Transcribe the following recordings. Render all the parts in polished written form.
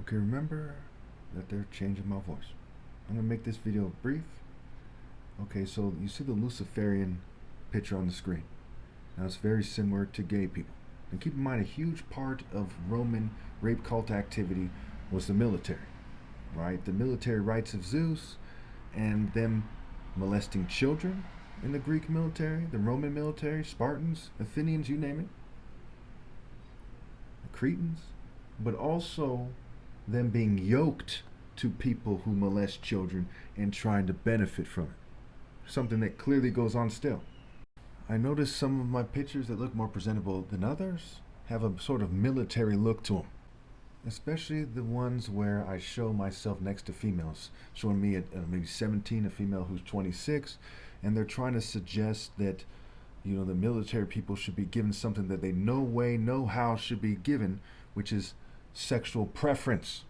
Okay, remember that they're changing my voice. I'm gonna make this video brief. Okay, so you see the Luciferian picture on the screen. Now it's very similar to gay people. And keep in mind, a huge part of Roman rape cult activity was the military, right? The military rites of Zeus and them molesting children in the Greek military, the Roman military, Spartans, Athenians, you name it, the Cretans, but also them being yoked to people who molest children and trying to benefit from it. Something that clearly goes on still. I noticed some of my pictures that look more presentable than others have a sort of military look to them. Especially the ones where I show myself next to females, showing me at maybe 17, a female who's 26, and they're trying to suggest that, you know, the military people should be given something that they no way, no how should be given, which is sexual preference.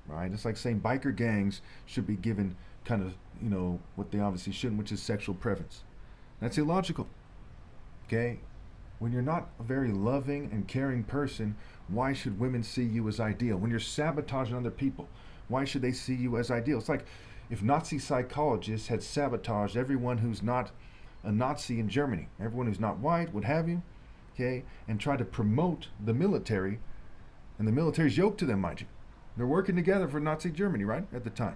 Right? It's like saying biker gangs should be given kind of, you know, what they obviously shouldn't, which is sexual preference. That's illogical. Okay? When you're not a very loving and caring person, why should women see you as ideal? When you're sabotaging other people, why should they see you as ideal? It's like if Nazi psychologists had sabotaged everyone who's not a Nazi in Germany, everyone who's not white, what have you, okay, and tried to promote the military, and the military's yoked to them, mind you. They're working together for Nazi Germany, right, at the time.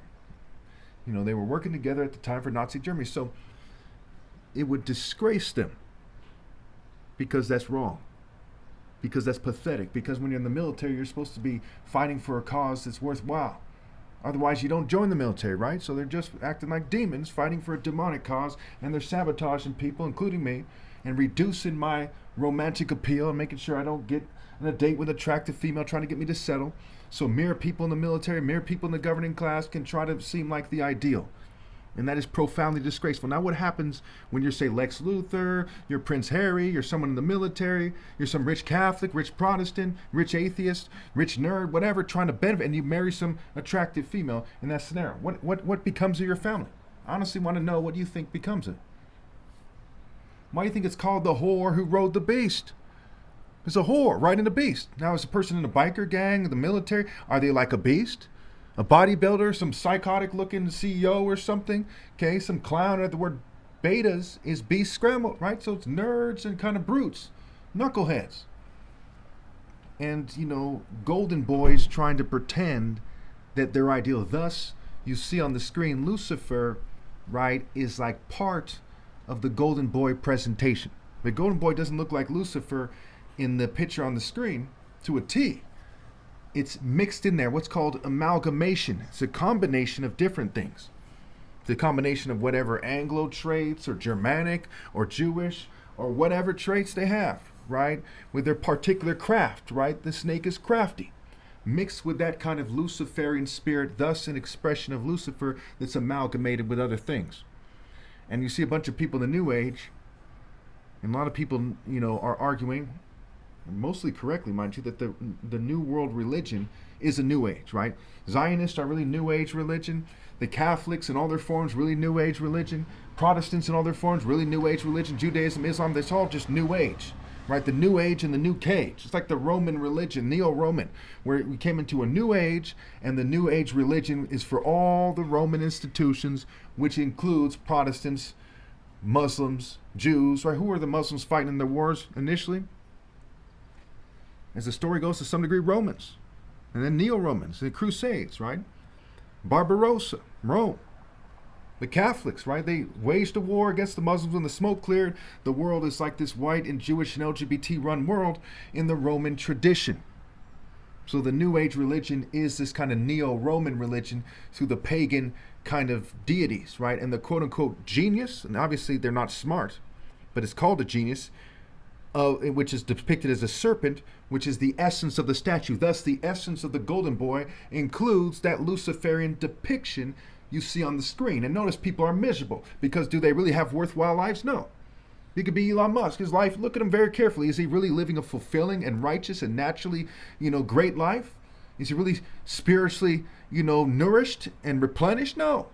You know, they were working together at the time for Nazi Germany, so it would disgrace them because that's wrong, because that's pathetic, because when you're in the military, you're supposed to be fighting for a cause that's worthwhile. Otherwise, you don't join the military, right? So they're just acting like demons, fighting for a demonic cause, and they're sabotaging people, including me, and reducing my romantic appeal and making sure I don't get on a date with an attractive female trying to get me to settle. So mere people in the military, mere people in the governing class can try to seem like the ideal. And that is profoundly disgraceful. Now what happens when you're, say, Lex Luthor, you're Prince Harry, you're someone in the military, you're some rich Catholic, rich Protestant, rich atheist, rich nerd, whatever, trying to benefit, and you marry some attractive female in that scenario? What becomes of your family? I honestly want to know what you think becomes of it. Why do you think it's called the whore who rode the beast? It's a whore riding the beast. Now, is a person in a biker gang, the military, are they like a beast? A bodybuilder, some psychotic looking CEO or something, okay, some clown, or the word betas is beast scrambled, right? So it's nerds and kind of brutes, knuckleheads. And, you know, golden boys trying to pretend that they're ideal. Thus, you see on the screen, Lucifer, right, is like part of the golden boy presentation. The golden boy doesn't look like Lucifer in the picture on the screen to a T. It's mixed in there, what's called amalgamation. It's a combination of different things. It's a combination of whatever Anglo traits or Germanic or Jewish or whatever traits they have, right? With their particular craft, right? The snake is crafty. Mixed with that kind of Luciferian spirit, thus an expression of Lucifer that's amalgamated with other things. And you see a bunch of people in the New Age, and a lot of people, you know, are arguing, mostly correctly, mind you, that the New World religion is a New Age, right? Zionists are really New Age religion. The Catholics in all their forms, really New Age religion. Protestants in all their forms, really New Age religion. Judaism, Islam, that's all just New Age, right? The New Age and the New Cage. It's like the Roman religion, Neo-Roman, where we came into a New Age, and the New Age religion is for all the Roman institutions, which includes Protestants, Muslims, Jews, right? Who were the Muslims fighting in the wars initially? As the story goes, to some degree, Romans, and then Neo-Romans, the Crusades, right? Barbarossa, Rome. The Catholics, right? They waged a war against the Muslims when the smoke cleared. The world is like this white and Jewish and LGBT-run world in the Roman tradition. So the New Age religion is this kind of Neo-Roman religion through the pagan kind of deities, right? And the quote-unquote genius, and obviously they're not smart, but it's called a genius, which is depicted as a serpent, which is the essence of the statue. Thus, the essence of the golden boy includes that Luciferian depiction you see on the screen. And notice people are miserable, because do they really have worthwhile lives? No. He could be Elon Musk. His life, look at him very carefully. Is he really living a fulfilling and righteous and naturally, you know, great life? Is he really spiritually, you know, nourished and replenished? No.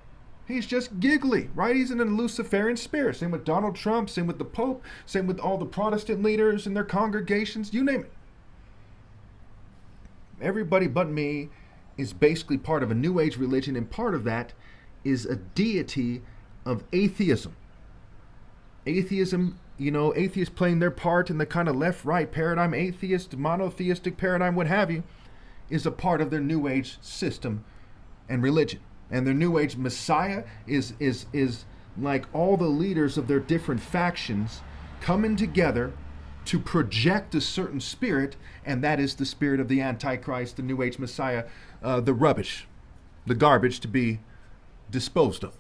He's just giggly, right? He's in a Luciferian spirit. Same with Donald Trump, same with the Pope, same with all the Protestant leaders and their congregations, you name it. Everybody but me is basically part of a New Age religion, and part of that is a deity of atheism. Atheism, atheists playing their part in the kind of left-right paradigm, atheist, monotheistic paradigm, what have you, is a part of their New Age system and religion. And their New Age Messiah is like all the leaders of their different factions coming together to project a certain spirit, and that is the spirit of the Antichrist, the New Age Messiah, the rubbish, the garbage to be disposed of.